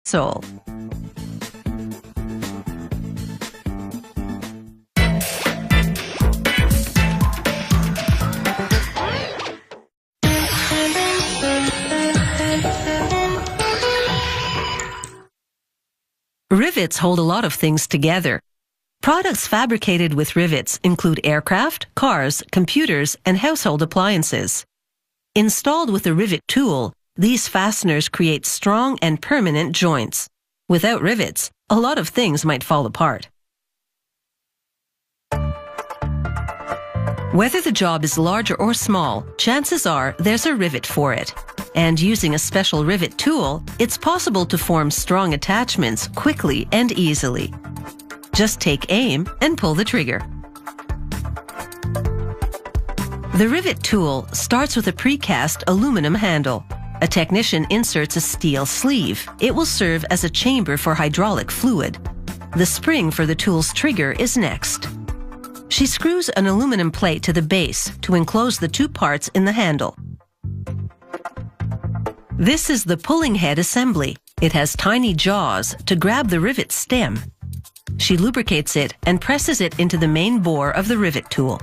Soul. Rivets hold a lot of things together. Products fabricated with rivets include aircraft, cars, computers, and household appliances. Installed with a rivet tool, these fasteners create strong and permanent joints. Without rivets, a lot of things might fall apart. Whether the job is large or small, chances are there's a rivet for it. And using a special rivet tool, it's possible to form strong attachments quickly and easily. Just take aim and pull the trigger. The rivet tool starts with a precast aluminum handle. A technician inserts a steel sleeve. It will serve as a chamber for hydraulic fluid. The spring for the tool's trigger is next. She screws an aluminum plate to the base to enclose the two parts in the handle. This is the pulling head assembly. It has tiny jaws to grab the rivet stem. She lubricates it and presses it into the main bore of the rivet tool.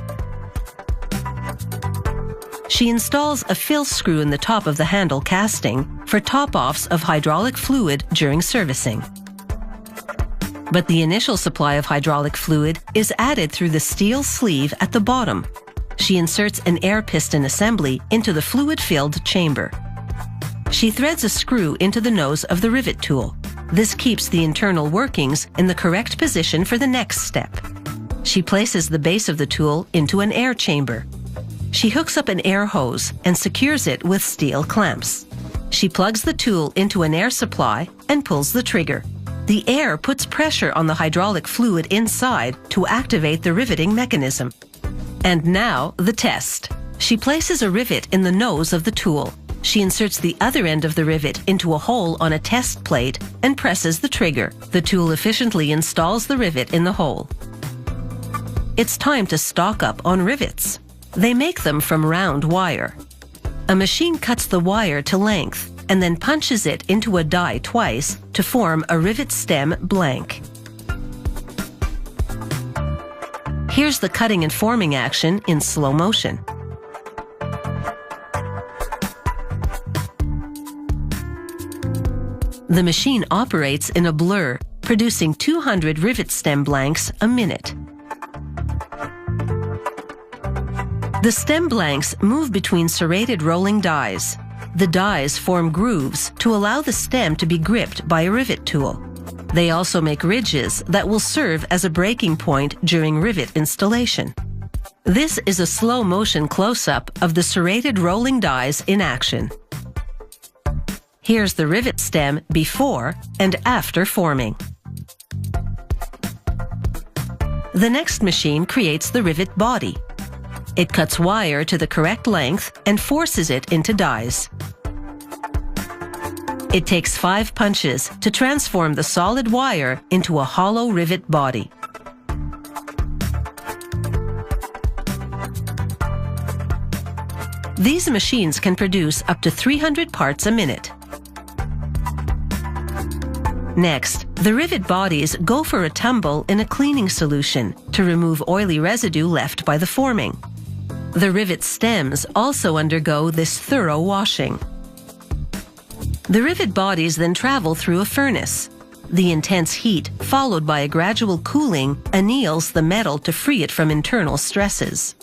She installs a fill screw in the top of the handle casting for top-offs of hydraulic fluid during servicing. But the initial supply of hydraulic fluid is added through the steel sleeve at the bottom. She inserts an air piston assembly into the fluid-filled chamber. She threads a screw into the nose of the rivet tool. This keeps the internal workings in the correct position for the next step. She places the base of the tool into an air chamber. She hooks up an air hose and secures it with steel clamps. She plugs the tool into an air supply and pulls the trigger. The air puts pressure on the hydraulic fluid inside to activate the riveting mechanism. And now, the test. She places a rivet in the nose of the tool. She inserts the other end of the rivet into a hole on a test plate and presses the trigger. The tool efficiently installs the rivet in the hole. It's time to stock up on rivets. They make them from round wire. A machine cuts the wire to length and then punches it into a die twice to form a rivet stem blank. Here's the cutting and forming action in slow motion. The machine operates in a blur, producing 200 rivet stem blanks a minute. The stem blanks move between serrated rolling dies. The dies form grooves to allow the stem to be gripped by a rivet tool. They also make ridges that will serve as a breaking point during rivet installation. This is a slow motion close-up of the serrated rolling dies in action. Here's the rivet stem before and after forming. The next machine creates the rivet body. It cuts wire to the correct length and forces it into dies. It takes 5 punches to transform the solid wire into a hollow rivet body. These machines can produce up to 300 parts a minute. Next, the rivet bodies go for a tumble in a cleaning solution to remove oily residue left by the forming. The rivet stems also undergo this thorough washing. The rivet bodies then travel through a furnace. The intense heat, followed by a gradual cooling, anneals the metal to free it from internal stresses.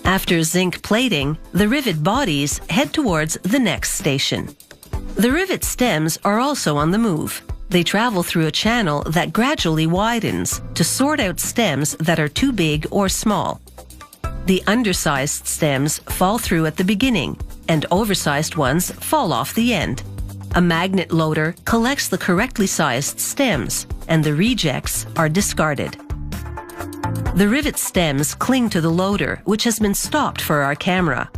After zinc plating, the rivet bodies head towards the next station. The rivet stems are also on the move. They travel through a channel that gradually widens to sort out stems that are too big or small. The undersized stems fall through at the beginning, and oversized ones fall off the end. A magnet loader collects the correctly sized stems, and the rejects are discarded. The rivet stems cling to the loader, which has been stopped for our camera.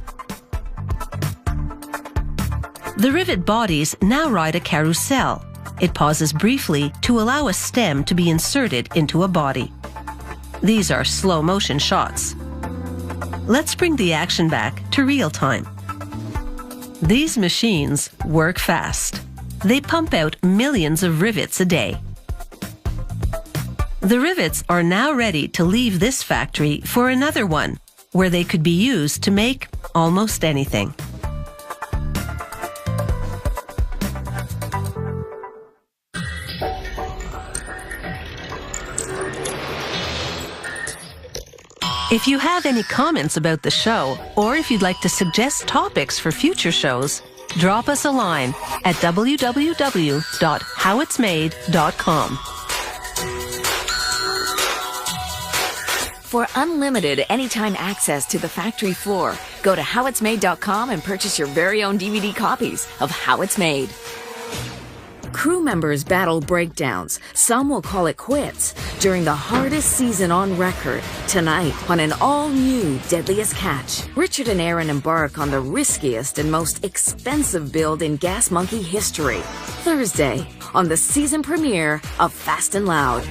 The rivet bodies now ride a carousel. It pauses briefly to allow a stem to be inserted into a body. These are slow motion shots. Let's bring the action back to real time. These machines work fast. they pump out millions of rivets a day. The rivets are now ready to leave this factory for another one, where they could be used to make almost anything. If you have any comments about the show, or if you'd like to suggest topics for future shows, drop us a line at www.howitsmade.com. For unlimited anytime access to the factory floor, go to howitsmade.com and purchase your very own DVD copies of How It's Made. Crew members battle breakdowns. Some will call it quits during the hardest season on record. Tonight, on an all-new Deadliest Catch, Richard and Aaron embark on the riskiest and most expensive build in Gas Monkey history. Thursday, on the season premiere of Fast and Loud.